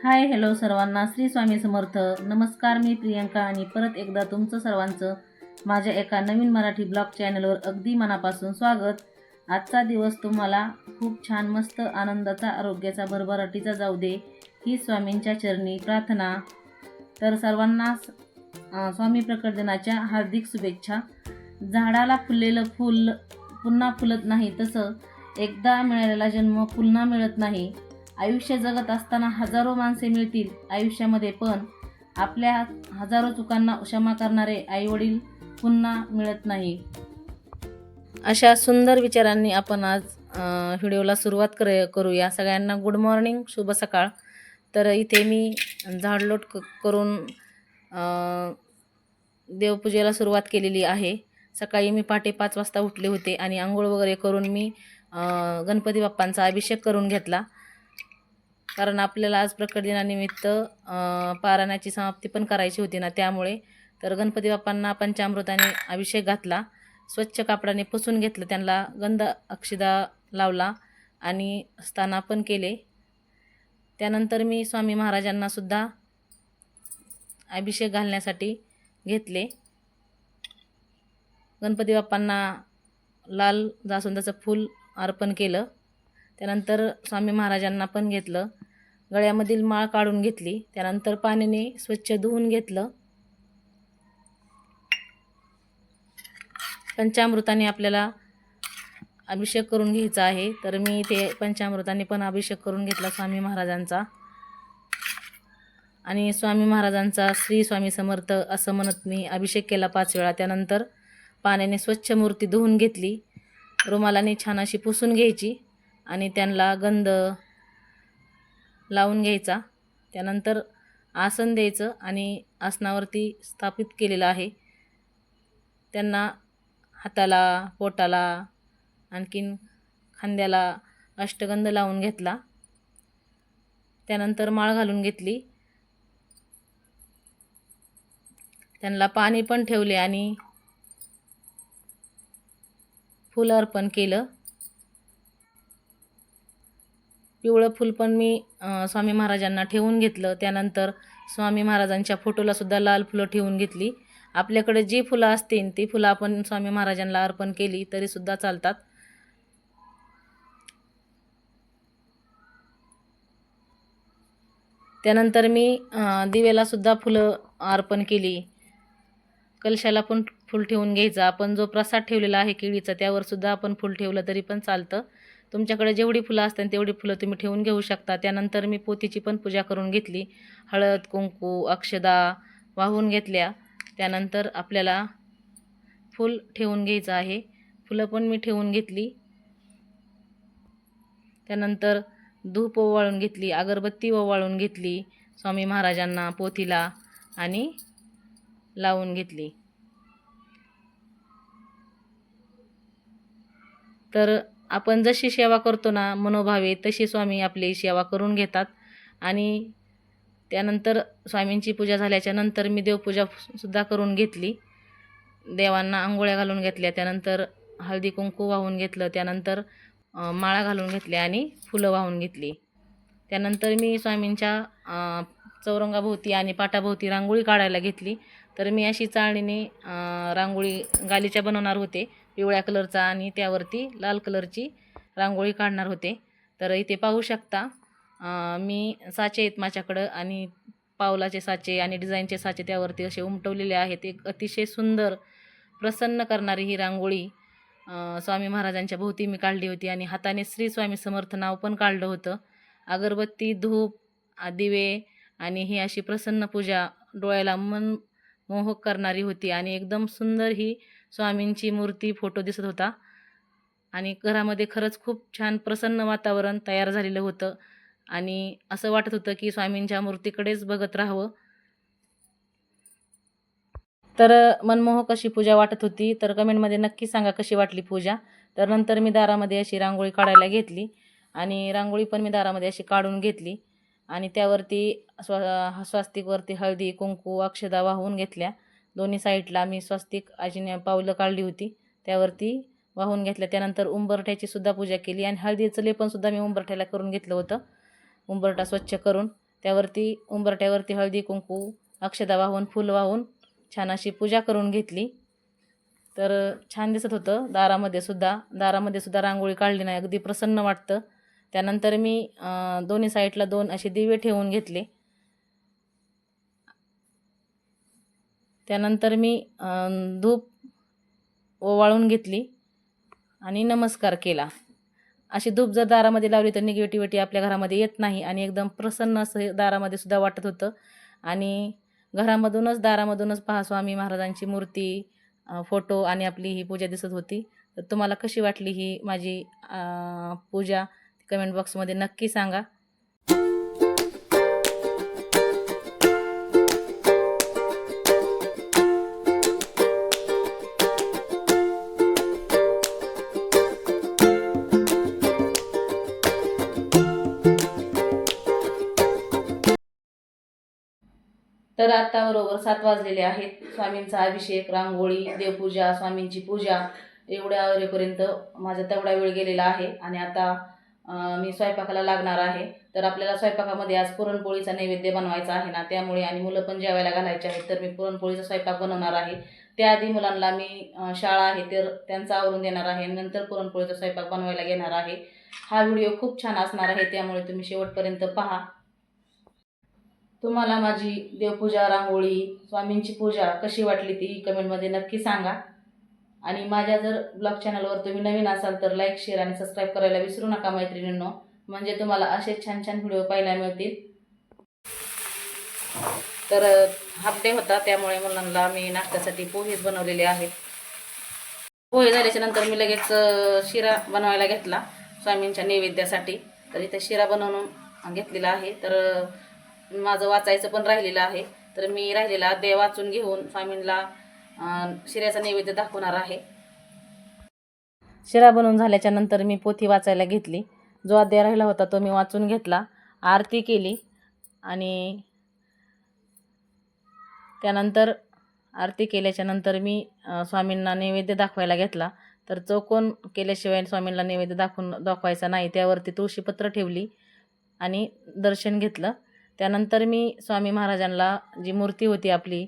Hi hello सर्वांना, श्री स्वामी समर्थ. नमस्कार, मी प्रियंका आणि परत एकदा तुमचं सर्वांचं माझ्या एका नवीन मराठी ब्लॉग चॅनलवर अगदी मनापासून स्वागत. आजचा दिवस तुम्हाला खूप छान, मस्त, आनंदाचा, आरोग्याचा, भरभराटीचा जाऊ दे ही स्वामींच्या चरणी प्रार्थना. तर सर्वांना स्वामी प्रकट दिनाच्या हार्दिक शुभेच्छा. झाडाला फुललेलं फूल पुन्हा फुलत नाही, तसं एकदा मिळालेला जन्म पुन्हा मिळत नाही. आयुष्य जगत असताना हजारो माणसे मिळतील आयुष्यामध्ये, पण आपल्या हजारो चुकांना क्षमा करणारे आईवडील पुन्हा मिळत नाही. अशा सुंदर विचारांनी आपण आज व्हिडिओला सुरुवात करूया. सगळ्यांना गुड मॉर्निंग, शुभ सकाळ. तर इथे मी झाडलोट करून देवपूजेला सुरुवात केलेली आहे. सकाळी मी पहाटे 5 वाजता उठले होते आणि आंघोळ वगैरे करून मी गणपती बाप्पांचा अभिषेक करून घेतला, कारण आपल्याला आज प्रकट दिनानिमित्त पारायणाची समाप्ती पण करायची होती ना, त्यामुळे. तर गणपती बाप्पांना पंचामृताने अभिषेक घातला, स्वच्छ कापडाने पुसून घेतलं, त्यांना गंध अक्षदा लावला आणि स्थानापन केले. त्यानंतर मी स्वामी महाराजांना सुद्धा अभिषेक घालण्यासाठी घेतले. गणपती बाप्पांना लाल जास्वंदाचं फूल अर्पण केलं. त्यानंतर स्वामी महाराजांना पण घेतलं, गळ्यामधील माळ काढून घेतली. त्यानंतर पाण्याने स्वच्छ धुवून घेतलं. पंचामृताने आपल्याला अभिषेक करून घ्यायचा आहे, तर मी ते पंचामृताने पण अभिषेक करून घेतला स्वामी महाराजांचा. आणि स्वामी महाराजांचा श्री स्वामी समर्थ असं म्हणत मी अभिषेक केला 5 वेळा. त्यानंतर पाण्याने स्वच्छ मूर्ती धुवून घेतली, रुमालाने छान अशी पुसून घ्यायची आणि त्यांना गंध लावून घ्यायचा. त्यानंतर आसन द्यायचं आणि आसनावरती स्थापित केलेलं आहे. त्यांना हाताला, पोटाला, आणखीन खांद्याला अष्टगंध लावून घेतला. त्यानंतर माळ घालून घेतली, त्यांना पाणी पण ठेवले आणि फूल अर्पण केलं. पिवळं फूल पण मी स्वामी महाराजांना ठेवून घेतलं. त्यानंतर स्वामी महाराजांच्या फोटोला सुद्धा लाल फुलं ठेवून घेतली. आपल्याकडे जी फुलं असतील ती फुलं आपण स्वामी महाराजांना अर्पण केली तरी सुद्धा चालतात. त्यानंतर मी दिवेला सुद्धा फुलं अर्पण केली. कलशाला पण फूल ठेवून घ्यायचं. आपण जो प्रसाद ठेवलेला आहे केळीचा, त्यावर सुद्धा आपण फूल ठेवलं तरी पण चालतं. तुमच्याकडे जेवढी फुलं असतात तेवढी फुलं तुम्ही ठेवून घेऊ शकता. त्यानंतर मी पोथीची पण पूजा करून घेतली. हळद, कुंकू, अक्षदा वाहून घेतल्या. त्यानंतर आपल्याला फूल ठेवून घ्यायचं आहे. फुलं पण मी ठेवून घेतली. त्यानंतर धूप ओवाळून घेतली, अगरबत्ती ओवाळून घेतली, स्वामी महाराजांना पोथीला आणि लावून घेतली. तर आपण जशी सेवा करतो ना मनोभावे, तशी स्वामी आपली सेवा करून घेतात. आणि त्यानंतर स्वामींची पूजा झाल्याच्या नंतर मी देवपूजा सुद्धा करून घेतली. देवांना आंघोळ्या घालून घेतल्या, त्यानंतर हळदी कुंकू वाहून घेतलं, त्यानंतर माळा घालून घेतल्या आणि फुलं वाहून घेतली. त्यानंतर मी स्वामींच्या चौरंगाभोवती आणि पाटाभोवती रांगोळी काढायला घेतली. तर मी अशी चाळणीने रांगोळी गालीच्या बनवणार होते, पिवळ्या कलरचा, आणि त्यावरती लाल कलरची रांगोळी काढणार होते. तर इथे पाहू शकता मी साचे आहेत माझ्याकडं, आणि पावलाचे साचे आणि डिझाईनचे साचे त्यावरती असे उमटवलेले आहेत. एक अतिशय सुंदर, प्रसन्न करणारी ही रांगोळी स्वामी महाराजांच्या भोवती मी काढली होती. आणि हाताने श्री स्वामी समर्थ नाव पण काढलं होतं. अगरबत्ती, धूप, दिवे आणि ही अशी प्रसन्न पूजा डोळ्याला मन मोहक करणारी होती. आणि एकदम सुंदर ही स्वामींची मूर्ती, फोटो दिसत होता. आणि घरामध्ये खरंच खूप छान प्रसन्न वातावरण तयार झालेलं होतं. आणि असं वाटत होतं की स्वामींच्या मूर्तीकडेच बघत राहावं. तर मनमोहक अशी पूजा वाटत होती. तर कमेंटमध्ये नक्की सांगा कशी वाटली पूजा. तर नंतर मी दारामध्ये अशी रांगोळी काढायला घेतली, आणि रांगोळी पण मी दारामध्ये अशी काढून घेतली. आणि त्यावरती स्वास्तिकवरती हळदी, कुंकू, अक्षदा वाहून घेतल्या. दोन्ही साईडला मी स्वास्तिक आजीने पावलं काढली होती, त्यावरती वाहून घेतल्या. त्यानंतर उंबरठ्याची सुद्धा पूजा केली, आणि हळदीचं लेपन सुद्धा मी उंबरठ्याला करून घेतलं होतं, उंबरठा स्वच्छ करून. त्यावरती उंबरट्यावरती हळदी कुंकू अक्षदा वाहून फूल वाहून छान अशी पूजा करून घेतली. तर छान दिसत होतं. दारामध्ये सुद्धा रांगोळी काढली नाही, अगदी प्रसन्न वाटतं. त्यानंतर मी दोन्ही साईडला 2 असे दिवे ठेवून घेतले. त्यानंतर मी धूप ओवाळून घेतली आणि नमस्कार केला. अशी धूप जर दारामध्ये लावली तर निगेटिव्हिटी आपल्या घरामध्ये येत नाही आणि एकदम प्रसन्न असं दारामध्ये सुद्धा वाटत होतं. आणि दारामधूनच पहा स्वामी महाराजांची मूर्ती, फोटो आणि आपली ही पूजा दिसत होती. तर तुम्हाला कशी वाटली ही माझी पूजा कमेंट बॉक्समध्ये नक्की सांगा. तर आता बरोबर 7 वाजलेले आहेत. स्वामींचा अभिषेक, रांगोळी, देवपूजा, स्वामींची पूजा एवढ्या वेळेपर्यंत माझा तेवढा वेळ गेलेला आहे. आणि आता मी स्वयंपाकाला लागणार आहे. तर आपल्याला स्वयंपाकामध्ये आज पुरणपोळीचा नैवेद्य बनवायचा आहे ना, त्यामुळे आणि मुलं पण जेवायला घालायचे आहेत. तर मी पुरणपोळीचा स्वयंपाक बनवणार आहे. त्याआधी मुलांना मी शाळा आहे तर त्यांचं आवरून देणार आहे, नंतर पुरणपोळीचा स्वयंपाक बनवायला घेणार आहे. हा व्हिडिओ खूप छान असणार आहे, त्यामुळे तुम्ही शेवटपर्यंत पहा. तुम्हाला माझी देवपूजा, रांगोळी, स्वामींची पूजा कशी वाटली ती कमेंटमध्ये नक्की सांगा. आणि माझ्या जर ब्लॉग चॅनलवर तुम्ही नवीन असाल तर लाईक, शेअर आणि सबस्क्राईब करायला विसरू नका मैत्रिणींनो, म्हणजे तुम्हाला असे छान छान व्हिडिओ पाहायला मिळतील. तर हाफ डे होता, त्यामुळे मुलांना मी नाश्त्यासाठी पोहेच बनवलेले आहेत. पोहे झाल्याच्या नंतर मी लगेच शिरा बनवायला घेतला स्वामींच्या नैवेद्यासाठी. तर इथे शिरा बनवून घेतलेला आहे. तर माझं वाचायचं पण राहिलेलं आहे, तर मी राहिलेला अध्याय वाचून घेऊन स्वामींना शिऱ्याचा नैवेद्य दाखवणार आहे. शिरा बनवून झाल्याच्या नंतर मी पोथी वाचायला घेतली. जो अध्याय राहिला होता तो मी वाचून घेतला, आरती केली आणि त्यानंतर आरती केल्याच्या नंतर मी स्वामींना नैवेद्य दाखवायला घेतला. तर चौकोन केल्याशिवाय स्वामींना नैवेद्य दाखवायचा नाही. त्यावरती तुळशीपत्र ठेवली आणि दर्शन घेतलं. त्यानंतर मी स्वामी महाराजांना जी मूर्ती होती आपली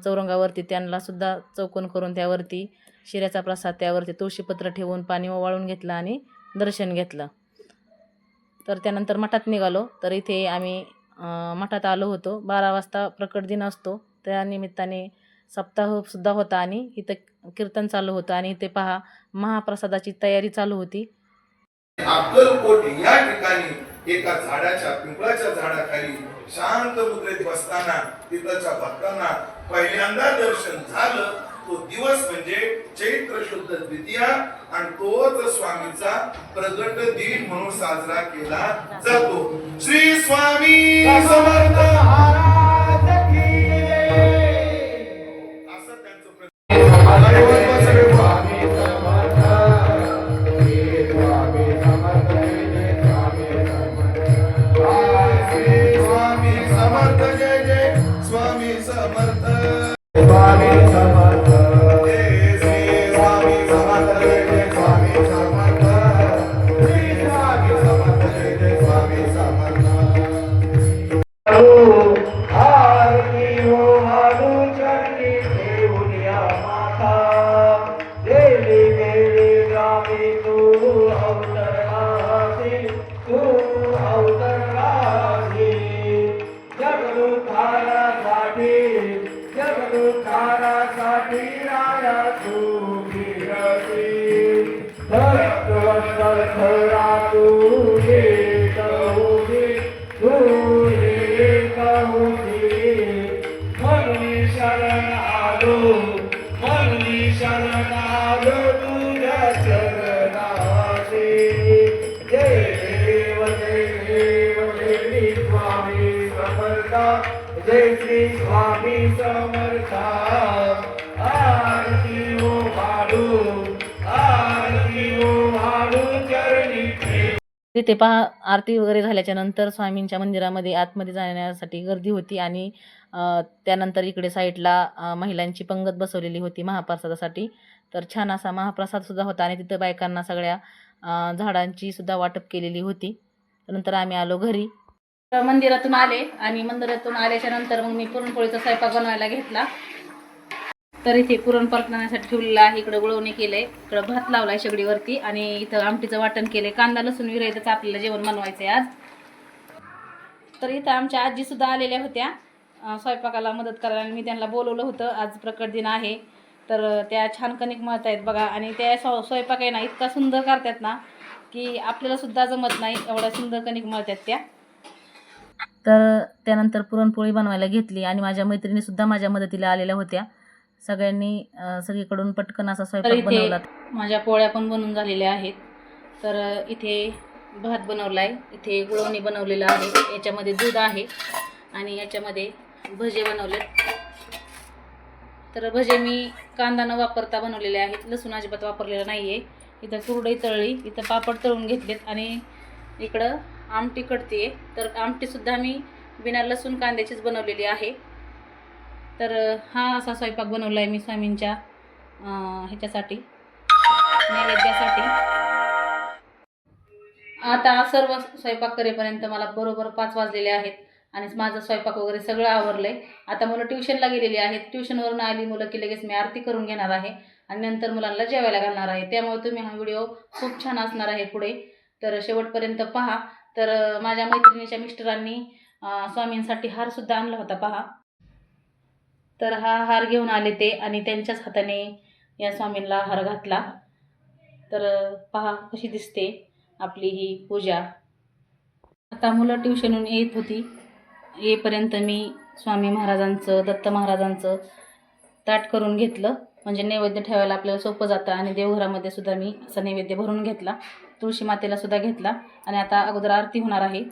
चौरंगावरती, त्यांनासुद्धा चौकोन करून त्यावरती शिऱ्याचा प्रसाद, त्यावरती तुळशीपत्र ठेवून पाणी ओवाळून घेतलं आणि दर्शन घेतलं. तर त्यानंतर मठात निघालो. तर इथे आम्ही मठात आलो होतो. 12 वाजता प्रकट दिन असतो, त्या निमित्ताने सप्ताहसुद्धा होता आणि इथं कीर्तन चालू होतं. आणि इथे पहा महाप्रसादाची तयारी चालू होती. अक्कलकोट या ठिकाणी एका पिंपळाच्या झाडाखाली शांत मुद्रेत बसताना तिथच्या भक्तांना पहिल्यांदा दर्शन झालं. तो दिवस म्हणजे चैत्र शुद्ध द्वितीया आणि तोच स्वामींचा प्रगट दिन म्हणून साजरा केला जातो. श्री स्वामी समर्थ महाराज की जय. असं त्यांचं जय श्री स्वामी समर्थ. आरती ओ भाडू, आरती ओ भाडू चरणी. तिथे पहा आरती वगैरे झाल्याच्या नंतर स्वामींच्या मंदिरामध्ये आतमध्ये जाण्यासाठी गर्दी होती. आणि त्यानंतर इकडे साईडला महिलांची पंगत बसवलेली होती महाप्रसादासाठी. तर छान असा महाप्रसादसुद्धा होता आणि तिथं बायकांना सगळ्या झाडांची सुद्धा वाटप केलेली होती. नंतर आम्ही आलो घरी. मंदिरातून आले आणि मंदिरातून आल्याच्या नंतर मग मी पुरणपोळीचा स्वयंपाक बनवायला घेतला. तर इथे पुरण परतण्यासाठी ठेवलेलं आहे. इकडं गुळवणी केलंय, इकडं भात लावलाय शेगडीवरती आणि इथं आमटीचं वाटण केलंय. कांदा लसूण विरायचं आपल्याला जेवण बनवायचंय आज. तर इथं आमच्या आजी सुद्धा आलेल्या होत्या स्वयंपाकाला मदत करायला. मी त्यांना बोलवलं होतं, आज प्रकट दिन आहे. तर त्या छान कणिक मळत आहेत बघा. आणि त्या स्वयंपाक आहे ना इतका सुंदर करतात ना की आपल्याला सुद्धा जमत नाही, एवढ्या सुंदर कणिक मळतात त्या. तर त्यानंतर पुरणपोळी बनवायला घेतली आणि माझ्या मैत्रिणीसुद्धा माझ्या मदतीला आलेल्या होत्या. सगळ्यांनी सगळीकडून पटकन असा स्वयंपाक बनवला. माझ्या पोळ्या पण बनवून झालेल्या आहेत. तर इथे भात बनवला आहे, इथे गुळवणी बनवलेलं आहे, याच्यामध्ये दूध आहे आणि याच्यामध्ये भजे बनवलेत. तर भजे मी कांदा न वापरता बनवलेले आहेत, लसूण अजिबात वापरलेला नाही आहे. इथं कुरडई तळली, इथं पापड तळून घेतलेत आणि इकडं आमटी कटते. तर आमटीसुद्धा मी बिना लसूण कांद्याचीच बनवलेली आहे. तर हा असा स्वयंपाक बनवला आहे मी स्वामींच्या ह्याच्यासाठी, नैवेद्यासाठी. आता सर्व स्वयंपाक करेपर्यंत मला बरोबर 5 वाजलेले आहेत आणि माझं स्वयंपाक वगैरे सगळं आवरलं आहे. आता मुलं ट्युशनला गेलेली आहेत. ट्युशनवरून आली मुलं की लगेच मी आरती करून घेणार आहे आणि नंतर मुलांना जेवायला घालणार आहे. त्यामुळे तुम्ही हा व्हिडिओ खूप छान असणार आहे पुढे, तर शेवटपर्यंत पहा. तर माझ्या मैत्रिणीच्या मिस्टरांनी स्वामींसाठी हारसुद्धा आणला होता पहा. तर हा हार घेऊन आले ते आणि त्यांच्याच हाताने या स्वामींना हार घातला. तर पहा कशी दिसते आपली ही पूजा. आता मुलं ट्युशनहून येत होती, येईपर्यंत मी स्वामी महाराजांचं, दत्त महाराजांचं ताट करून घेतलं. म्हणजे नैवेद्य ठेवायला आपल्याला सोपं जातं आणि देवघरामध्ये सुद्धा मी असा नैवेद्य भरून घेतला. तुळशी मातेला सुद्धा घेतला आणि आता अगोदर आरती होणार आहे.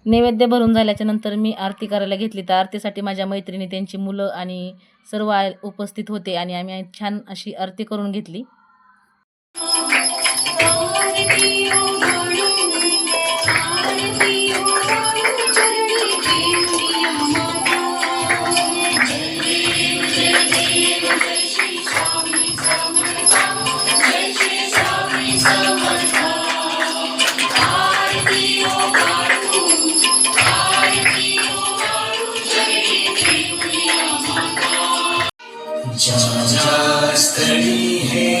नैवेद्य भरून झाल्याच्या नंतर मी आरती करायला घेतली. तर आरतीसाठी माझ्या मैत्रिणी, त्यांची मुलं आणि सर्व उपस्थित होते आणि आम्ही छान अशी आरती करून घेतली. स्थळी हे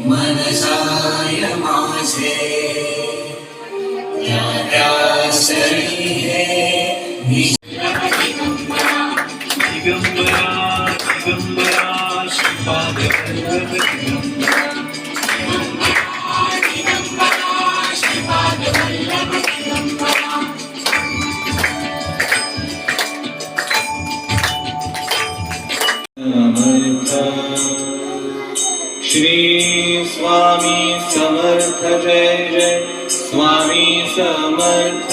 मन जाय माझे, त्या स्थळी हे दिगंबरा दिगंबरा श्रीपाद दिगंबरा श्रीपाद वल्लभ दिगंबरा. श्री स्वामी समर्थ जय जय स्वामी समर्थ.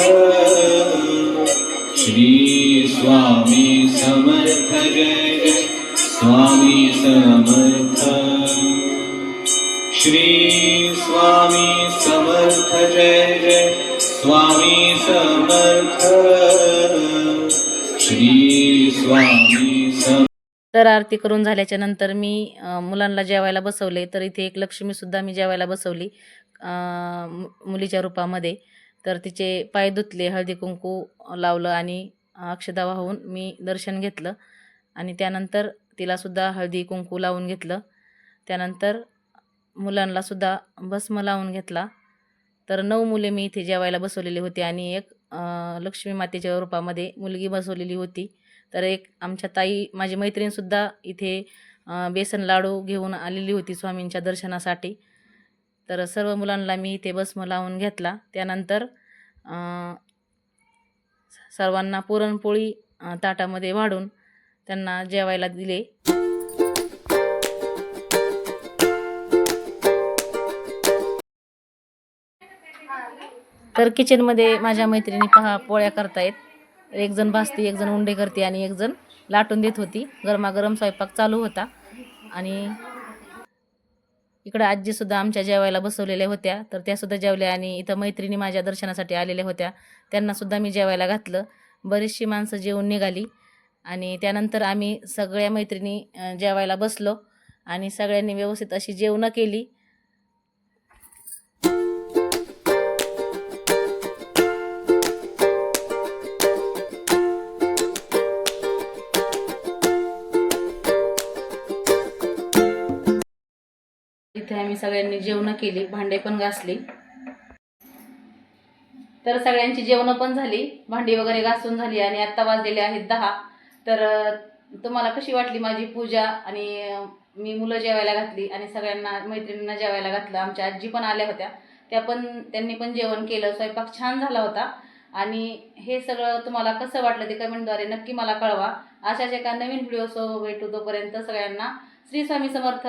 श्री स्वामी समर्थ जय जय स्वामी समर्थ. श्री स्वामी समर्थ जय जय स्वामी समर्थ. श्री स्वामी समर्थ. तर आरती करून झाल्याच्या नंतर मी मुलांना जेवायला बसवले. तर इथे एक लक्ष्मीसुद्धा मी जेवायला बसवली मुलीच्या रूपामध्ये. तर तिचे पाय धुतले, हळदी कुंकू लावलं आणि अक्षदा वाहून मी दर्शन घेतलं आणि त्यानंतर तिलासुद्धा हळदी कुंकू लावून घेतलं. त्यानंतर मुलांनासुद्धा भस्म लावून घेतला. तर 9 मुले मी इथे जेवायला बसवलेली होती आणि एक लक्ष्मी मातेच्या रूपामध्ये मुलगी बसवलेली होती. तर एक आमच्या ताई, माझी मैत्रीणसुद्धा इथे बेसन लाडू घेऊन आलेली होती स्वामींच्या दर्शनासाठी. तर सर्व मुलांना मी इथे भस्म लावून घेतला. त्यानंतर सर्वांना पुरणपोळी ताटामध्ये वाढून त्यांना जेवायला दिले. तर किचनमध्ये माझ्या मैत्रिणी पहा पोळ्या करतायत. एक जण भाजते, एक जण उंडे करते आणि एक जण लाटून देत होती. गरमागरम स्वयंपाक चालू होता आणि इकडं आजीसुद्धा आमच्या जेवायला बसवलेल्या होत्या. तर त्यासुद्धा जेवल्या आणि इथं मैत्रिणी माझ्या दर्शनासाठी आलेल्या होत्या, त्यांनासुद्धा मी जेवायला घातलं. बरीचशी माणसं जेवून निघाली आणि त्यानंतर आम्ही सगळ्या मैत्रिणी जेवायला बसलो आणि सगळ्यांनी व्यवस्थित अशी जेवणं केली. सगळ्यांनी जेवणं केली, भांडे पण घासली. तर सगळ्यांची जेवणं पण झाली, भांडी वगैरे घासून झाली आणि आत्ता वाजलेले आहेत 10. तर तुम्हाला कशी वाटली माझी पूजा? आणि मी मुलं जेवायला घातली आणि सगळ्यांना मैत्रिणींना जेवायला घातलं. आमच्या आजी पण आल्या होत्या, त्यांनी पण जेवण केलं. स्वयंपाक छान झाला होता. आणि हे सगळं तुम्हाला कसं वाटलं ते कमेंटद्वारे नक्की मला कळवा. अशाच एका नवीन व्हिडिओसोबत भेटू. तोपर्यंत सगळ्यांना श्री स्वामी समर्थ.